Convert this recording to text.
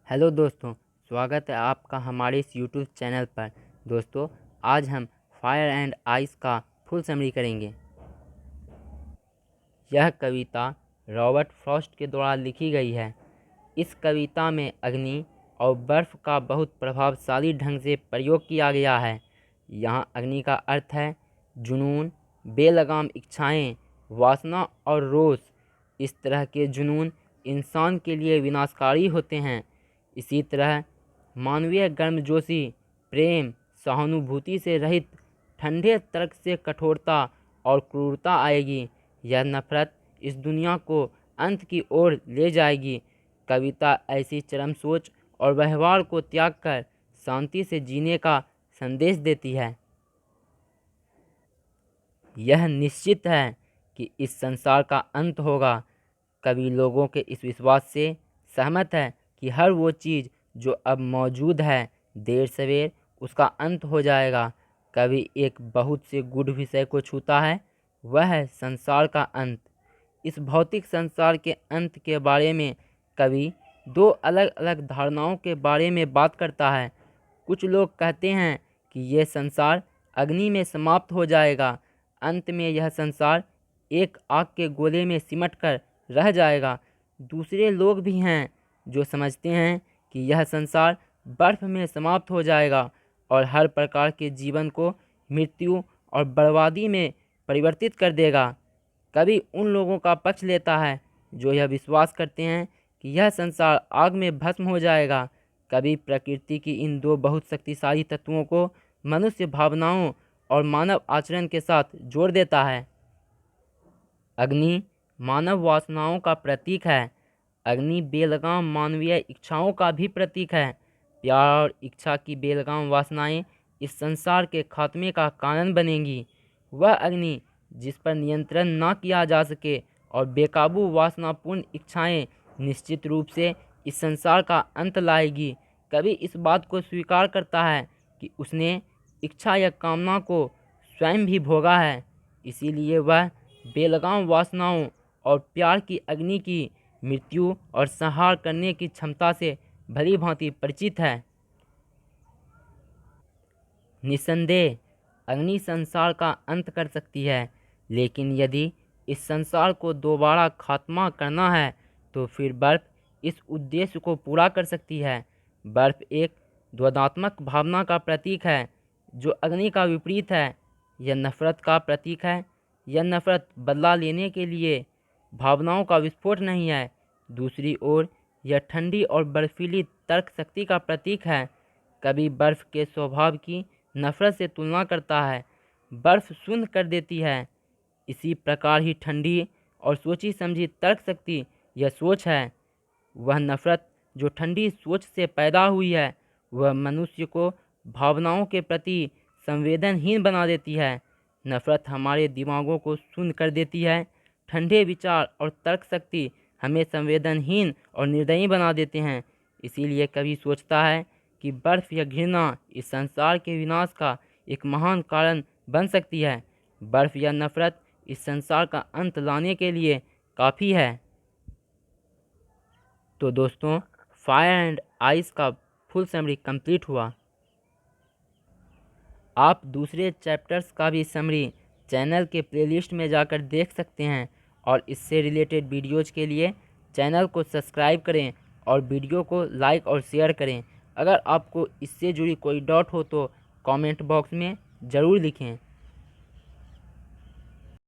Hello दोस्तों, स्वागत है आपका हमारे इस यूट्यूब चैनल पर। दोस्तों, आज हम फायर एंड आइस का फुल समरी करेंगे। यह कविता रॉबर्ट फ्रॉस्ट के द्वारा लिखी गई है। इस कविता में अग्नि और बर्फ़ का बहुत प्रभावशाली ढंग से प्रयोग किया गया है। यहाँ अग्नि का अर्थ है जुनून, बेलगाम इच्छाएं, वासना और रोष। इस तरह के जुनून इंसान के लिए विनाशकारी होते हैं। इसी तरह मानवीय गर्मजोशी, प्रेम, सहानुभूति से रहित ठंडे तर्क से कठोरता और क्रूरता आएगी। यह नफरत इस दुनिया को अंत की ओर ले जाएगी। कविता ऐसी चरम सोच और व्यवहार को त्याग कर शांति से जीने का संदेश देती है। यह निश्चित है कि इस संसार का अंत होगा। कवि लोगों के इस विश्वास से सहमत है कि हर वो चीज़ जो अब मौजूद है, देर सवेर उसका अंत हो जाएगा। कवि एक बहुत से गूढ़ विषय को छूता है, वह है संसार का अंत। इस भौतिक संसार के अंत के बारे में कवि दो अलग अलग धारणाओं के बारे में बात करता है। कुछ लोग कहते हैं कि यह संसार अग्नि में समाप्त हो जाएगा, अंत में यह संसार एक आग के गोले में सिमट कर रह जाएगा। दूसरे लोग भी हैं जो समझते हैं कि यह संसार बर्फ में समाप्त हो जाएगा और हर प्रकार के जीवन को मृत्यु और बर्बादी में परिवर्तित कर देगा। कभी उन लोगों का पक्ष लेता है जो यह विश्वास करते हैं कि यह संसार आग में भस्म हो जाएगा। कभी प्रकृति की इन दो बहुत शक्तिशाली तत्वों को मनुष्य भावनाओं और मानव आचरण के साथ जोड़ देता है। अग्नि मानव वासनाओं का प्रतीक है। अग्नि बेलगाम मानवीय इच्छाओं का भी प्रतीक है। प्यार और इच्छा की बेलगाम वासनाएं इस संसार के खात्मे का कारण बनेंगी। वह अग्नि जिस पर नियंत्रण ना किया जा सके और बेकाबू वासनापूर्ण इच्छाएं निश्चित रूप से इस संसार का अंत लाएगी। कभी इस बात को स्वीकार करता है कि उसने इच्छा या कामना को स्वयं भी भोगा है, इसीलिए वह बेलगाम वासनाओं और प्यार की अग्नि की मृत्यु और संहार करने की क्षमता से भली भांति परिचित है। निस्संदेह अग्नि संसार का अंत कर सकती है, लेकिन यदि इस संसार को दोबारा खात्मा करना है तो फिर बर्फ इस उद्देश्य को पूरा कर सकती है। बर्फ एक द्वंद्वात्मक भावना का प्रतीक है जो अग्नि का विपरीत है। यह नफरत का प्रतीक है। यह नफरत बदला लेने के लिए भावनाओं का विस्फोट नहीं है। दूसरी ओर यह ठंडी और बर्फीली तर्क शक्ति का प्रतीक है। कभी बर्फ के स्वभाव की नफरत से तुलना करता है। बर्फ शून्य कर देती है। इसी प्रकार ही ठंडी और सोची समझी तर्क शक्ति यह सोच है। वह नफरत जो ठंडी सोच से पैदा हुई है, वह मनुष्य को भावनाओं के प्रति संवेदनहीन बना देती है। नफरत हमारे दिमागों को शून्य कर देती है। ठंडे विचार और तर्क शक्ति हमें संवेदनहीन और निर्दयी बना देते हैं। इसीलिए कभी सोचता है कि बर्फ या घृणा इस संसार के विनाश का एक महान कारण बन सकती है। बर्फ या नफरत इस संसार का अंत लाने के लिए काफ़ी है। तो दोस्तों, फायर एंड आइस का फुल समरी कंप्लीट हुआ। आप दूसरे चैप्टर्स का भी समरी चैनल के प्लेलिस्ट में जाकर देख सकते हैं और इससे रिलेटेड वीडियोज़ के लिए चैनल को सब्सक्राइब करें और वीडियो को लाइक और शेयर करें। अगर आपको इससे जुड़ी कोई डाउट हो तो कमेंट बॉक्स में ज़रूर लिखें।